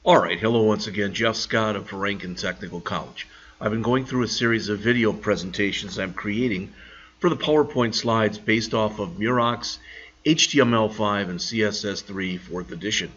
Alright, hello once again, Jeff Scott of Rankin Technical College. I've been going through a series of video presentations I'm creating for the PowerPoint slides based off of Murox, HTML5, and CSS3 4th edition.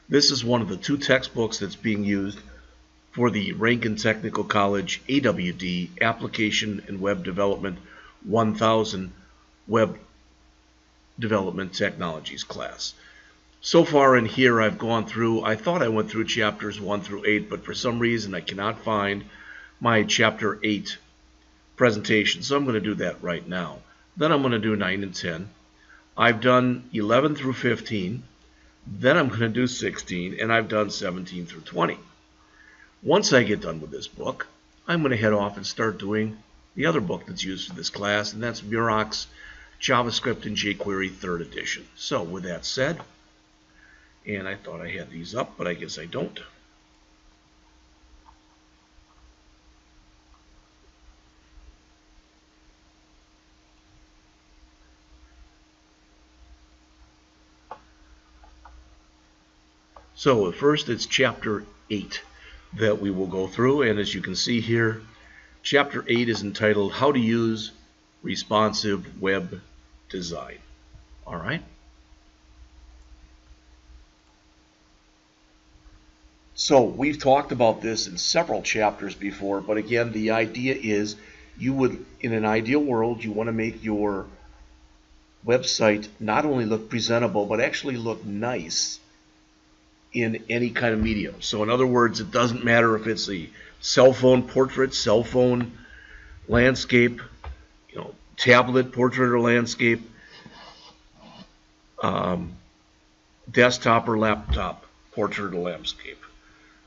This is one of the two textbooks that's being used for the Rankin Technical College AWD Application and Web Development 1000 Web Development Technologies class. So far in here I've gone through, I thought I went through chapters 1 through 8, but for some reason I cannot find my chapter 8 presentation, so I'm going to do that right now. Then I'm going to do 9 and 10. I've done 11 through 15, then I'm going to do 16, and I've done 17 through 20. Once I get done with this book, I'm going to head off and start doing the other book that's used for this class, and that's Murox, JavaScript and jQuery 3rd edition. So with that said, and I thought I had these up, but I guess I don't. So first it's chapter 8 that we will go through, and as you can see here, chapter 8 is entitled How to Use Responsive Web Design. All right. So we've talked about this in several chapters before, but again, the idea is you would, in an ideal world, you want to make your website not only look presentable, but actually look nice in any kind of medium. So in other words, it doesn't matter if it's a cell phone portrait, cell phone landscape, tablet portrait or landscape, desktop or laptop portrait or landscape.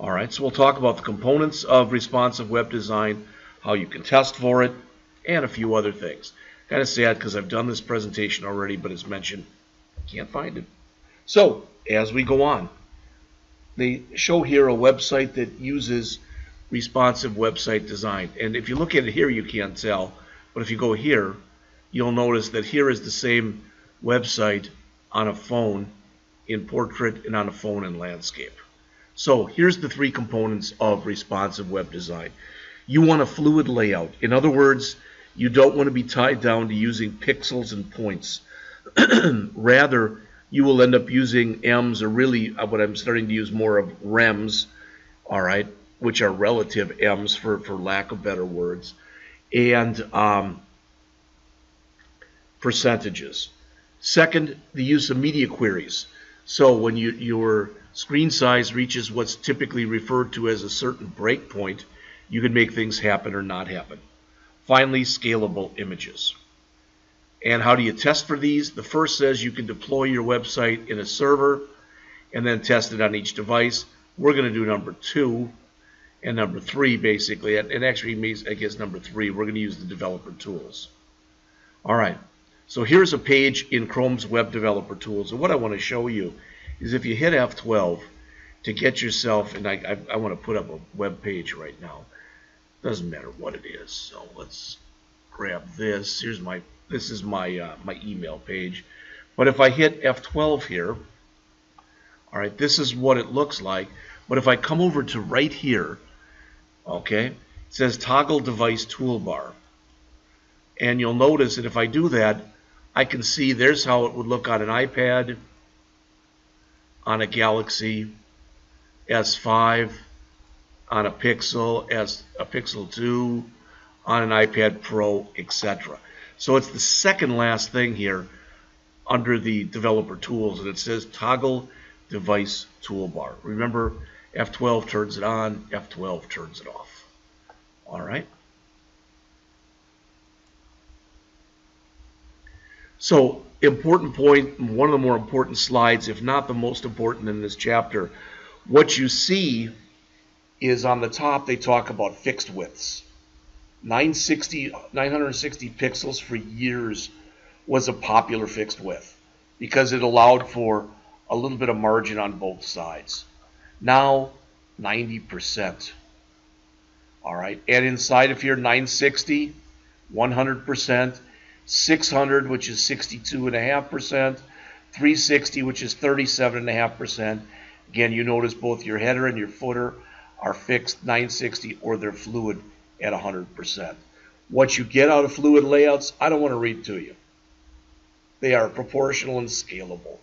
All right, so we'll talk about the components of responsive web design, how you can test for it, and a few other things. Kind of sad because I've done this presentation already, but as mentioned, I can't find it. So as we go on, they show here a website that uses responsive website design. And if you look at it here, you can't tell, but if you go here, you'll notice that here is the same website on a phone in portrait and on a phone in landscape. So here's the three components of responsive web design. You want a fluid layout. In other words, you don't want to be tied down to using pixels and points. Rather, you will end up using M's, or really what I'm starting to use more of rems, all right, which are relative M's for lack of better words, and percentages. Second, the use of media queries. So when your screen size reaches what's typically referred to as a certain breakpoint, you can make things happen or not happen. Finally, scalable images. And how do you test for these? The first says you can deploy your website in a server and then test it on each device. We're going to do number 2 and number 3 basically. And actually means, I guess, number 3, we're going to use the developer tools. All right. So here's a page in Chrome's Web Developer Tools. And what I want to show you is if you hit F12 to get yourself, and I want to put up a web page right now. Doesn't matter what it is. So let's grab this. This is my email page. But if I hit F12 here, all right, this is what it looks like. But if I come over to right here, okay, it says Toggle Device Toolbar. And you'll notice that if I do that, I can see there's how it would look on an iPad, on a Galaxy S5, on a Pixel, a Pixel 2, on an iPad Pro, etc. So it's the second last thing here under the developer tools, and it says Toggle Device Toolbar. Remember, F12 turns it on, F12 turns it off. All right. So, important point, one of the more important slides, if not the most important in this chapter. What you see is on the top they talk about fixed widths. 960 pixels for years was a popular fixed width because it allowed for a little bit of margin on both sides. Now 90%. All right, and inside of here 960, 100%. 600, which is 62.5%, 360, which is 37.5%. Again, you notice both your header and your footer are fixed 960 or they're fluid at 100%. What you get out of fluid layouts, I don't want to read to you. They are proportional and scalable.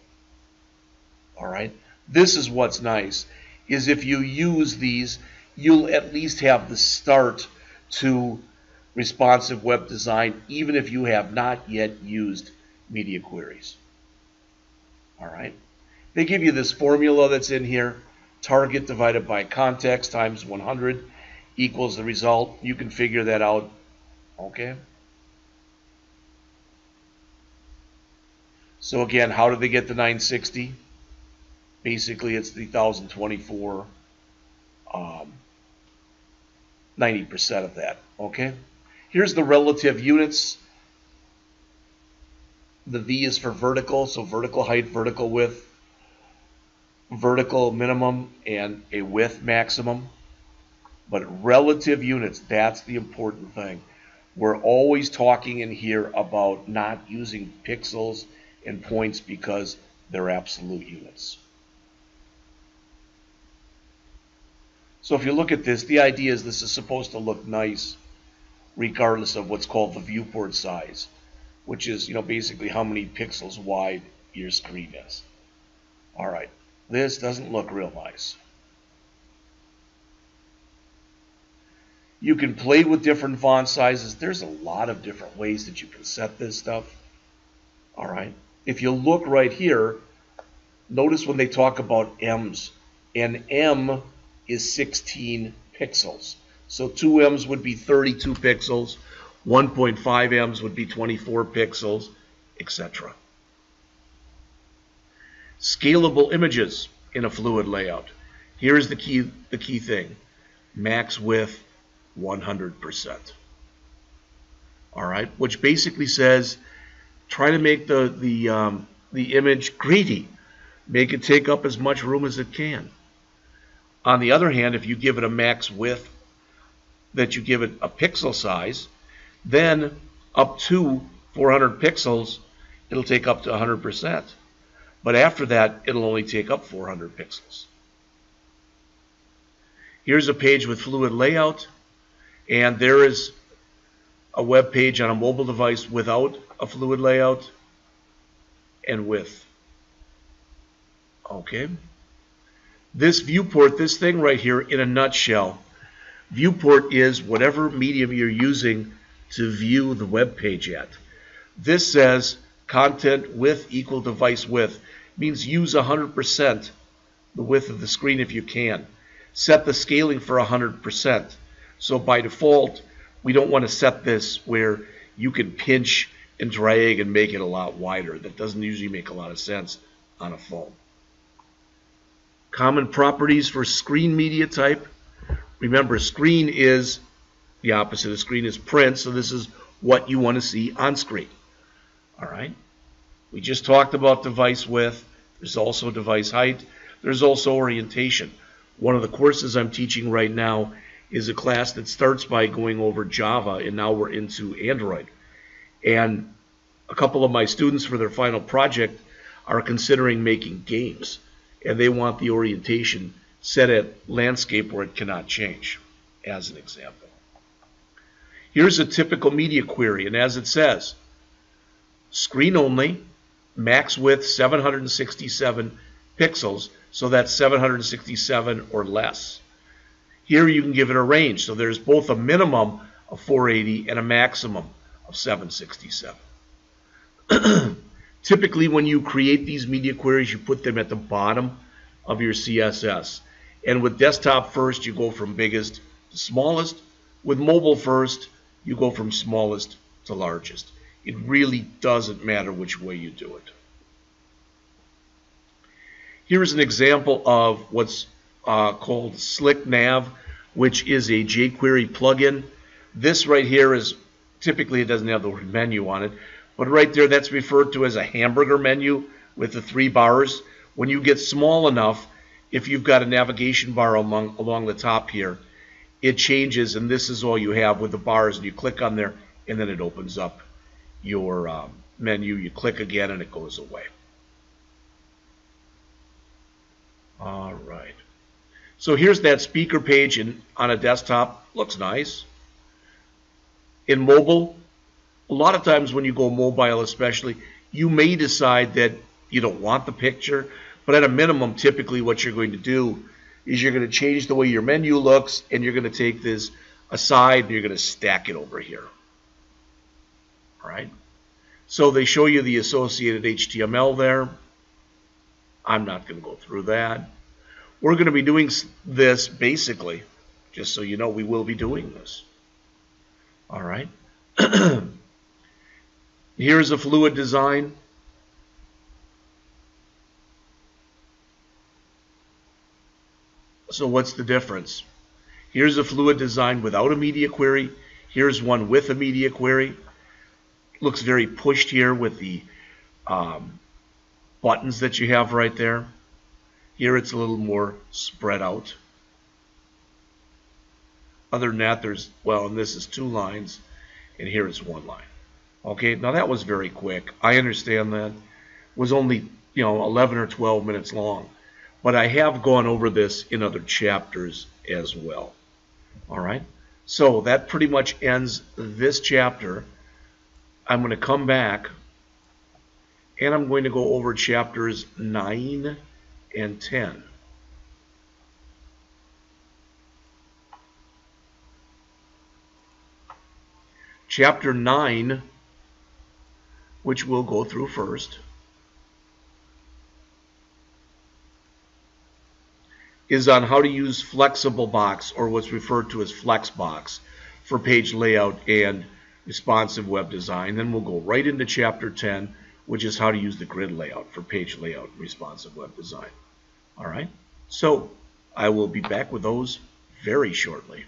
All right. This is what's nice, is if you use these, you'll at least have the start to responsive web design, even if you have not yet used media queries. All right. They give you this formula that's in here. Target divided by context times 100 equals the result. You can figure that out. Okay. So again, how did they get the 960? Basically, it's the 1024, 90% of that. Okay. Here's the relative units. The V is for vertical, so vertical height, vertical width, vertical minimum, and a width maximum. But relative units, that's the important thing. We're always talking in here about not using pixels and points because they're absolute units. So if you look at this, the idea is this is supposed to look nice regardless of what's called the viewport size, which is, basically how many pixels wide your screen is. All right, this doesn't look real nice. You can play with different font sizes. There's a lot of different ways that you can set this stuff. All right. If you look right here, notice when they talk about M's, an M is 16 pixels. So 2 M's would be 32 pixels, 1.5 M's would be 24 pixels, etc. Scalable images in a fluid layout. Here's the key thing. Max width 100%. All right, which basically says try to make the image greedy. Make it take up as much room as it can. On the other hand, if you give it a max width, that you give it a pixel size, then up to 400 pixels, it'll take up to 100%. But after that, it'll only take up 400 pixels. Here's a page with fluid layout, and there is a web page on a mobile device without a fluid layout and with. Okay. This viewport, this thing right here, in a nutshell, viewport is whatever medium you're using to view the web page at. This says content width equal device width. Means use 100% the width of the screen if you can. Set the scaling for 100%. So by default, we don't want to set this where you can pinch and drag and make it a lot wider. That doesn't usually make a lot of sense on a phone. Common properties for screen media type. Remember, screen is the opposite of screen is print, so this is what you want to see on screen. All right. We just talked about device width. There's also device height. There's also orientation. One of the courses I'm teaching right now is a class that starts by going over Java, and now we're into Android. And a couple of my students for their final project are considering making games, and they want the orientation set at landscape where it cannot change, as an example. Here's a typical media query, and as it says, screen only, max width 767 pixels, so that's 767 or less. Here you can give it a range, so there's both a minimum of 480 and a maximum of 767. Typically, when you create these media queries, you put them at the bottom of your CSS. And with desktop first, you go from biggest to smallest. With mobile first, you go from smallest to largest. It really doesn't matter which way you do it. Here's an example of what's called Slick Nav, which is a jQuery plugin. This right here is, typically it doesn't have the word menu on it, but right there that's referred to as a hamburger menu with the 3 bars. When you get small enough, if you've got a navigation bar along the top here, it changes, and this is all you have with the bars, and you click on there, and then it opens up your menu. You click again, and it goes away. All right. So here's that speaker page on a desktop. Looks nice. In mobile, a lot of times when you go mobile especially, you may decide that you don't want the picture, but at a minimum, typically what you're going to do is you're going to change the way your menu looks, and you're going to take this aside and you're going to stack it over here. All right. So they show you the associated HTML there. I'm not going to go through that. We're going to be doing this basically, just so you know, we will be doing this. All right. Here's a fluid design. So what's the difference? Here's a fluid design without a media query. Here's one with a media query. Looks very pushed here with the buttons that you have right there. Here it's a little more spread out. Other than that, and this is 2 lines, and here it's 1 line. Okay, now that was very quick. I understand that. It was only 11 or 12 minutes long, but I have gone over this in other chapters as well. All right, so that pretty much ends this chapter. I'm going to come back and I'm going to go over chapters 9 and 10. Chapter 9, which we'll go through first, is on how to use flexible box, or what's referred to as Flexbox, for page layout and responsive web design. Then we'll go right into chapter 10, which is how to use the grid layout for page layout and responsive web design. All right, so I will be back with those very shortly.